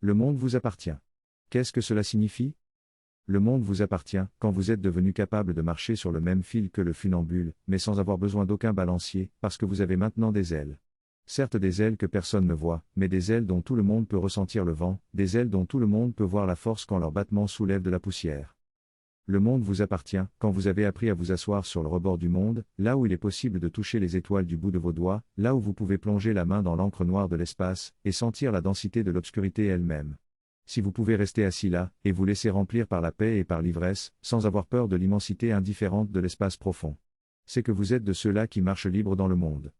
Le monde vous appartient. Qu'est-ce que cela signifie? Le monde vous appartient, quand vous êtes devenu capable de marcher sur le même fil que le funambule, mais sans avoir besoin d'aucun balancier, parce que vous avez maintenant des ailes. Certes des ailes que personne ne voit, mais des ailes dont tout le monde peut ressentir le vent, des ailes dont tout le monde peut voir la force quand leur battement soulève de la poussière. Le monde vous appartient, quand vous avez appris à vous asseoir sur le rebord du monde, là où il est possible de toucher les étoiles du bout de vos doigts, là où vous pouvez plonger la main dans l'encre noire de l'espace, et sentir la densité de l'obscurité elle-même. Si vous pouvez rester assis là, et vous laisser remplir par la paix et par l'ivresse, sans avoir peur de l'immensité indifférente de l'espace profond. C'est que vous êtes de ceux-là qui marchent libres dans le monde.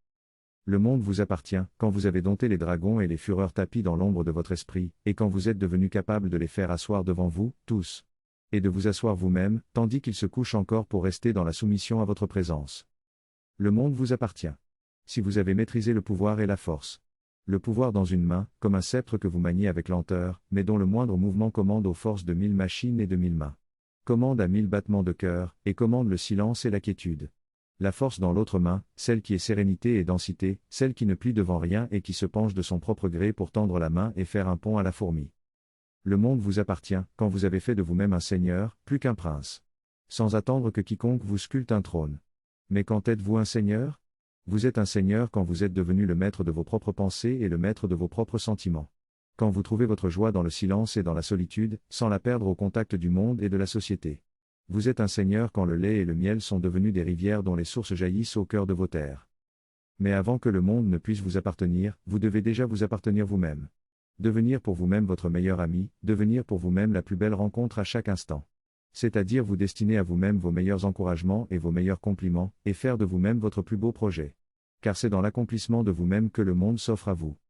Le monde vous appartient, quand vous avez dompté les dragons et les fureurs tapis dans l'ombre de votre esprit, et quand vous êtes devenu capable de les faire asseoir devant vous, tous. Et de vous asseoir vous-même, tandis qu'ils se couchent encore pour rester dans la soumission à votre présence. Le monde vous appartient. Si vous avez maîtrisé le pouvoir et la force. Le pouvoir dans une main, comme un sceptre que vous maniez avec lenteur, mais dont le moindre mouvement commande aux forces de 1000 machines et de 1000 mains. Commande à 1000 battements de cœur, et commande le silence et la quiétude. La force dans l'autre main, celle qui est sérénité et densité, celle qui ne plie devant rien et qui se penche de son propre gré pour tendre la main et faire un pont à la fourmi. Le monde vous appartient, quand vous avez fait de vous-même un seigneur, plus qu'un prince. Sans attendre que quiconque vous sculpte un trône. Mais quand êtes-vous un seigneur? Vous êtes un seigneur quand vous êtes devenu le maître de vos propres pensées et le maître de vos propres sentiments. Quand vous trouvez votre joie dans le silence et dans la solitude, sans la perdre au contact du monde et de la société. Vous êtes un seigneur quand le lait et le miel sont devenus des rivières dont les sources jaillissent au cœur de vos terres. Mais avant que le monde ne puisse vous appartenir, vous devez déjà vous appartenir vous-même. Devenir pour vous-même votre meilleur ami, devenir pour vous-même la plus belle rencontre à chaque instant. C'est-à-dire vous destiner à vous-même vos meilleurs encouragements et vos meilleurs compliments, et faire de vous-même votre plus beau projet. Car c'est dans l'accomplissement de vous-même que le monde s'offre à vous.